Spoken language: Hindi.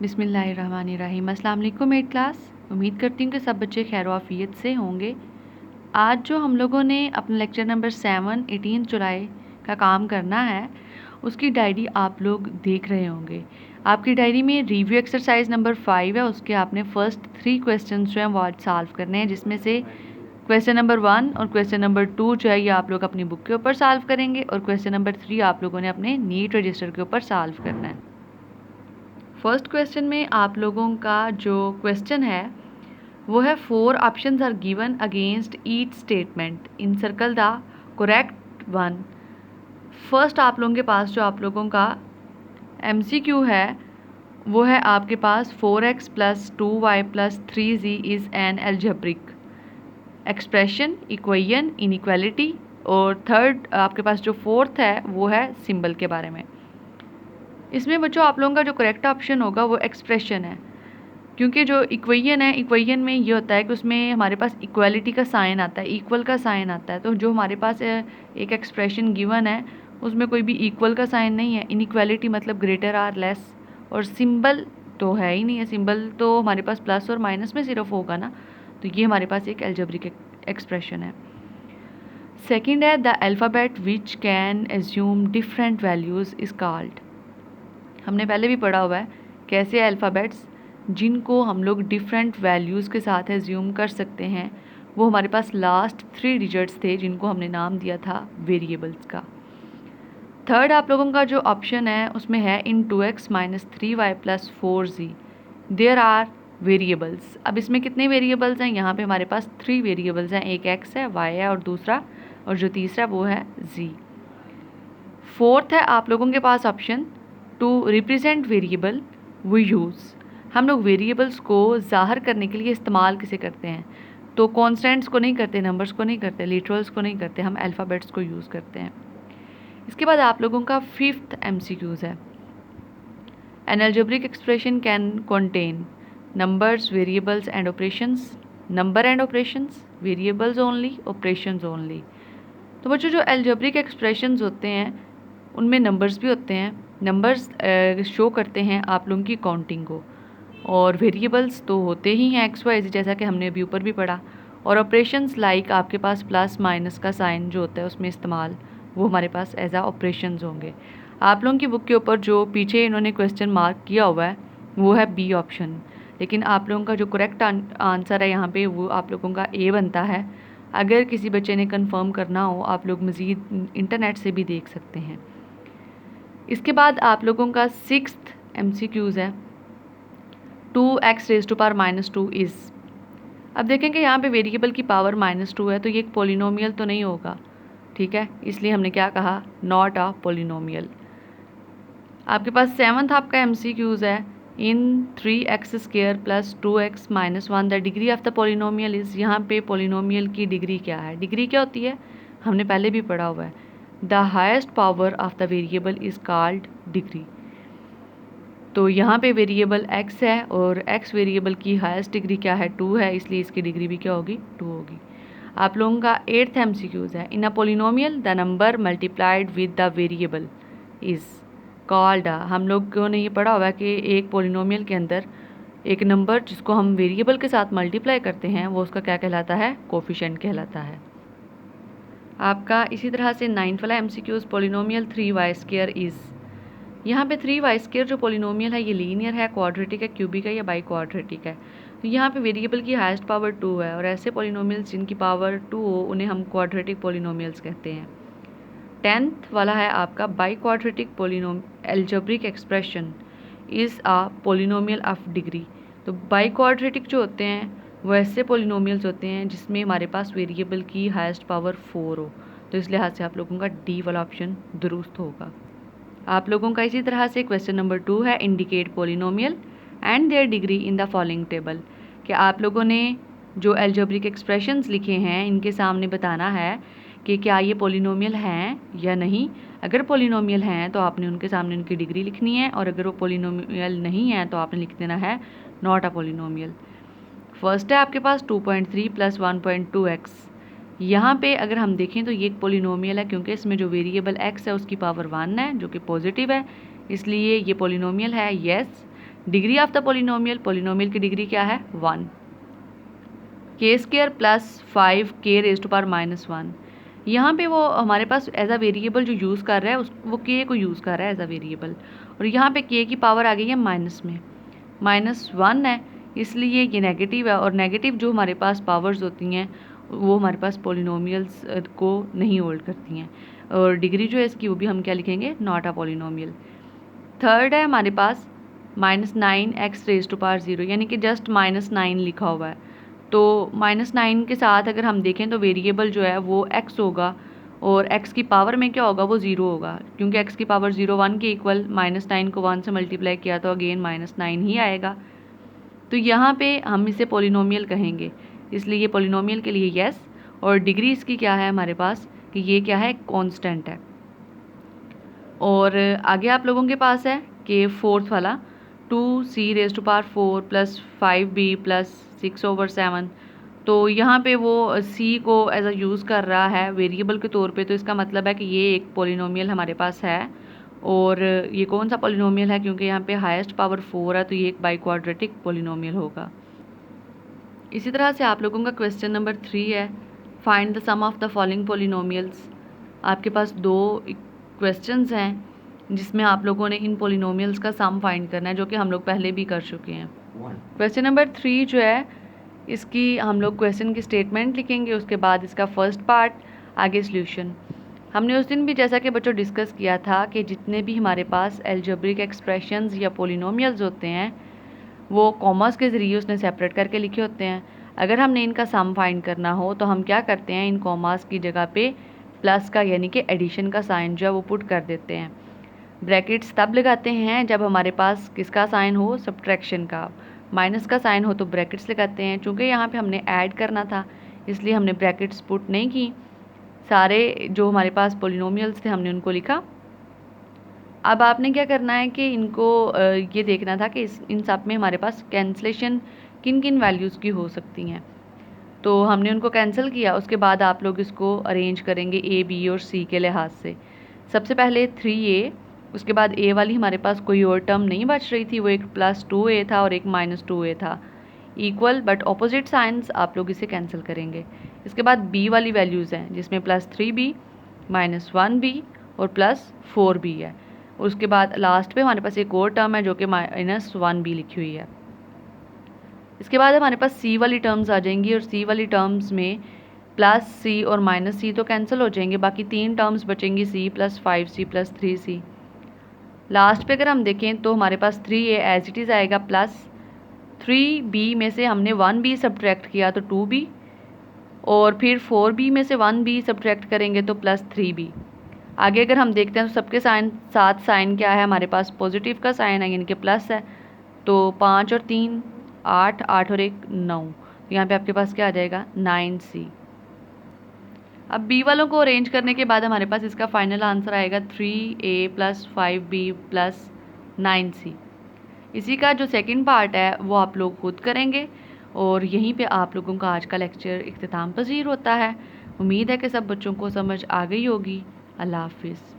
बिस्मिल्लाहिर्रहमानिर्रहीम। अस्सलाम वालेकुम मेट क्लास। उम्मीद करती हूँ कि सब बच्चे खैर आफियत से होंगे। आज जो हम लोगों ने अपना लेक्चर नंबर 7 18 जुलाई का काम करना है, उसकी डायरी आप लोग देख रहे होंगे। आपकी डायरी में रिव्यू एक्सरसाइज नंबर 5 है, उसके आपने फर्स्ट 3 क्वेश्चन जो हैं वो आज सॉल्व करने हैं, जिसमें से क्वेश्चन नंबर 1 और क्वेश्चन नंबर 2 जो है ये आप लोग अपनी बुक के ऊपर सॉल्व करेंगे, और क्वेश्चन नंबर 3 आप लोगों ने अपने नीट रजिस्टर के ऊपर सॉल्व करना है। फर्स्ट क्वेश्चन में आप लोगों का जो क्वेश्चन है वो है 4 options are given against each statement, in circle the correct one. First आप लोगों के पास जो आप लोगों का MCQ है वो है आपके पास 4x + 2y + 3z is an algebraic expression, equation, inequality. और थर्ड आपके पास जो फोर्थ है वो है सिंबल के बारे में। इसमें बच्चों आप लोगों का जो करेक्ट ऑप्शन होगा वो एक्सप्रेशन है, क्योंकि जो इक्वेशन है, इक्वेशन में ये होता है कि उसमें हमारे पास इक्वालिटी का साइन आता है, इक्वल का साइन आता है। तो जो हमारे पास एक एक्सप्रेशन गिवन है उसमें कोई भी इक्वल का साइन नहीं है, इनइक्वालिटी मतलब ग्रेटर आर लेस, और सिंबल तो है ही नहीं है। सिंबल तो हमारे पास प्लस और माइनस में सिर्फ होगा ना, तो ये हमारे पास एक एल्जेब्रिक एक्सप्रेशन है। सेकेंड है the alphabet which can assume different values is called. हमने पहले भी पढ़ा हुआ है कैसे अल्फ़ाबेट्स जिनको हम लोग डिफरेंट वैल्यूज़ के साथ एज्यूम कर सकते हैं, वो हमारे पास लास्ट 3 डिजिट्स थे जिनको हमने नाम दिया था वेरिएबल्स का। थर्ड आप लोगों का जो ऑप्शन है उसमें है इन 2x - 3y + 4z there are variables. अब इसमें कितने वेरिएबल्स हैं? यहाँ पे हमारे पास 3 वेरिएबल्स हैं, एक x है, y है, और जो तीसरा वो है z। फोर्थ है आप लोगों के पास option to represent variable we use. हम लोग वेरिएबल्स को ज़ाहिर करने के लिए इस्तेमाल किसे करते हैं? तो कॉन्स्टेंट्स को नहीं करते, नंबर्स को नहीं करते, लिटरल्स को नहीं करते, हम अल्फ़ाबेट्स को यूज़ करते हैं। इसके बाद आप लोगों का 5th MCQs है N algebraic expression can contain numbers, variables and operations, number and operations, variables only, operations only. तो बच्चों जो अलजेब्रिक एक्सप्रेशंस होते हैं उनमें नंबर्स भी होते हैं, नंबर्स शो करते हैं आप लोगों की काउंटिंग को, और वेरिएबल्स तो होते ही हैं एक्स वाई, जैसा कि हमने अभी ऊपर भी पढ़ा, और ऑपरेशंस लाइक आपके पास प्लस माइनस का साइन जो होता है उसमें इस्तेमाल, वो हमारे पास एज आ ऑपरेशंस होंगे। आप लोगों की बुक के ऊपर जो पीछे इन्होंने क्वेश्चन मार्क किया हुआ है वो है बी ऑप्शन, लेकिन आप लोगों का जो करेक्ट आंसर है यहाँ पे वो आप लोगों का ए बनता है। अगर किसी बच्चे ने कंफर्म करना हो आप लोग मज़ीद इंटरनेट से भी देख सकते हैं। इसके बाद आप लोगों का 6th MCQs है 2x⁻² इज़। अब देखेंगे यहाँ पे वेरिएबल की पावर -2 है, तो ये एक पोलिनोमियल तो नहीं होगा, ठीक है, इसलिए हमने क्या कहा, नॉट अ पोलिनोमियल। आपके पास 7th आपका MCQs है इन 3x² + 2x - 1 the degree of the polynomial is. यहाँ पे पोलिनोमियल की डिग्री क्या है? डिग्री क्या होती है? हमने पहले भी पढ़ा हुआ है, the highest power of the variable is called degree. तो यहाँ पे वेरिएबल x है और x वेरिएबल की हाईएस्ट डिग्री क्या है? 2 है, इसलिए इसकी डिग्री भी क्या होगी? 2 होगी। आप लोगों का 8th MCQs है in a polynomial the number multiplied with the variable is called. हम लोगों ने ये पढ़ा हुआ है कि एक पोलिनोमियल के अंदर एक नंबर जिसको हम वेरिएबल के साथ मल्टीप्लाई करते हैं वो उसका क्या कहलाता है? कोफिशिएंट कहलाता है। आपका इसी तरह से 9th वाला MCQs पोलिनोमियल 3y² इज़। यहाँ पे 3y² जो पोलिनोमियल है ये लीनियर है, क्वाड्रेटिक है, क्यूबिक है या बाई क्वाड्रेटिक है। तो यहाँ पे वेरिएबल की हाईएस्ट पावर 2 है, और ऐसे पोलिनोमियल्स जिनकी पावर 2 हो उन्हें हम क्वाड्रेटिक पोलिनोमियल्स कहते हैं। 10th वाला है आपका bi quadratic algebraic expression is a polynomial of degree. तो बाई क्वाड्रेटिक जो होते हैं वो ऐसे पोलिनोमियल्स होते हैं जिसमें हमारे पास वेरिएबल की हाईएस्ट पावर 4 हो, तो इस लिहाज से आप लोगों का डी वाला ऑप्शन दुरुस्त होगा। आप लोगों का इसी तरह से क्वेश्चन नंबर 2 है indicate polynomial and there degree in the following table, कि आप लोगों ने जो एल्जेब्रिक एक्सप्रेशंस लिखे हैं इनके सामने बताना है कि क्या ये पोलिनोमियल हैं या नहीं। अगर पोलिनोमियल हैं तो आपने उनके सामने उनकी डिग्री लिखनी है, और अगर वो पोलिनोमियल नहीं है तो आपने लिख देना है नॉट अ पोलिनोमियल। फर्स्ट है आपके पास 2.3 + 1.2x। यहाँ पे अगर हम देखें तो ये एक पोलिनोमियल है, क्योंकि इसमें जो वेरिएबल x है उसकी पावर 1 है जो कि पॉजिटिव है, इसलिए ये पोलिनोमियल है। Yes, degree of the polynomial, polynomial की डिग्री क्या है 1। K square plus 5k raise to power -1। यहाँ पे वो हमारे पास एज अ वेरिएबल जो यूज़ कर रहा है वो k को यूज़ कर रहा है एज अ वेरिएबल, और यहाँ पे k की पावर आ गई है माइनस में, -1 है, इसलिए ये नेगेटिव है। और नेगेटिव जो हमारे पास पावर्स होती हैं वो हमारे पास पोलिनोमियल्स को नहीं होल्ड करती हैं, और डिग्री जो है इसकी वो भी हम क्या लिखेंगे, नॉट अ पोलिनोमियल। थर्ड है हमारे पास -9x रेज़ टू पावर 0, यानी कि जस्ट -9 लिखा हुआ है। तो -9 के साथ अगर हम देखें तो वेरिएबल जो है वो x होगा, और x की पावर में क्या होगा, वो 0 होगा, क्योंकि x की पावर 0 1 के इक्वल, -9 को 1 से मल्टीप्लाई किया तो अगेन -9 ही आएगा। तो यहाँ पे हम इसे पोलिनोमियल कहेंगे, इसलिए ये पोलिनोमियल के लिए येस। और डिग्री इसकी क्या है हमारे पास कि ये क्या है, कांस्टेंट है। और आगे आप लोगों के पास है कि फोर्थ वाला 2c raise to power 4 plus 5b plus 6/7। तो यहाँ पे वो c को एज अ यूज़ कर रहा है वेरिएबल के तौर पे, तो इसका मतलब है कि ये एक पोलिनोमियल हमारे पास है। और ये कौन सा पोलिनोमियल है, क्योंकि यहाँ पे हाईएस्ट पावर 4 है, तो ये एक बाई क्वाड्रेटिक पोलिनोमियल होगा। इसी तरह से आप लोगों का क्वेश्चन नंबर 3 है, find the sum of the following polynomials. आपके पास 2 क्वेश्चंस हैं जिसमें आप लोगों ने इन पोलिनोमियल्स का सम फाइंड करना है, जो कि हम लोग पहले भी कर चुके हैं। क्वेश्चन नंबर 3 जो है इसकी हम लोग क्वेश्चन की स्टेटमेंट लिखेंगे, उसके बाद इसका फर्स्ट पार्ट, आगे सॉल्यूशन। हमने उस दिन भी जैसा कि बच्चों डिस्कस किया था कि जितने भी हमारे पास एल्जेब्रिक एक्सप्रेशंस या पोलिनोमियल्स होते हैं वो कॉमर्स के ज़रिए उसने सेपरेट करके लिखे होते हैं। अगर हमने इनका सम फाइंड करना हो तो हम क्या करते हैं, इन कॉमर्स की जगह पे प्लस का यानी कि एडिशन का साइन जो है वो पुट कर देते हैं। ब्रैकेट्स तब लगाते हैं जब हमारे पास किसका साइन हो, सब्ट्रैक्शन का, माइनस का साइन हो तो ब्रैकेट्स लगाते हैं। चूँकि यहाँ पे हमने ऐड करना था इसलिए हमने ब्रैकेट्स पुट नहीं की, सारे जो हमारे पास पोलिनोमियल्स थे हमने उनको लिखा। अब आपने क्या करना है कि इनको ये देखना था कि इन सब में हमारे पास कैंसलेशन किन किन वैल्यूज़ की हो सकती हैं। तो हमने उनको कैंसिल किया, उसके बाद आप लोग इसको अरेंज करेंगे ए, बी और सी के लिहाज से। सबसे पहले 3a, उसके बाद a वाली हमारे पास कोई और टर्म नहीं बच रही थी, वो एक +2a था और एक -2a था, इक्वल बट ऑपोजिट साइंस, आप लोग इसे कैंसिल करेंगे। इसके बाद b वाली वैल्यूज़ हैं जिसमें +3b, -1b और +4b है। उसके बाद लास्ट पे हमारे पास एक और टर्म है जो कि -1b लिखी हुई है। इसके बाद हमारे पास c वाली टर्म्स आ जाएंगी, और c वाली टर्म्स में +c और -c तो कैंसिल हो जाएंगे, बाकी 3 terms बचेंगी, c + 5c + 3c। Last पे अगर हम देखें तो हमारे पास 3a एज इट इज़ आएगा, प्लस 3b में से हमने 1b सब्ट्रैक्ट किया तो 2b, और फिर 4b में से 1b सब्ट्रैक्ट करेंगे तो +3b। आगे अगर हम देखते हैं तो सबके साथ साइन क्या है, हमारे पास पॉजिटिव का साइन है यानी कि प्लस है। तो 5 और 3 8, 8 और 1 9, तो यहाँ पे आपके पास क्या आ जाएगा, 9c। अब बी वालों को अरेंज करने के बाद हमारे पास इसका फाइनल आंसर आएगा 3a + 5b + 9c। इसी का जो सेकंड पार्ट है वो आप लोग खुद करेंगे, और यहीं पे आप लोगों का आज का लेक्चर इख्तिताम पज़ीर होता है। उम्मीद है कि सब बच्चों को समझ आ गई होगी। अल्लाह हाफिज़।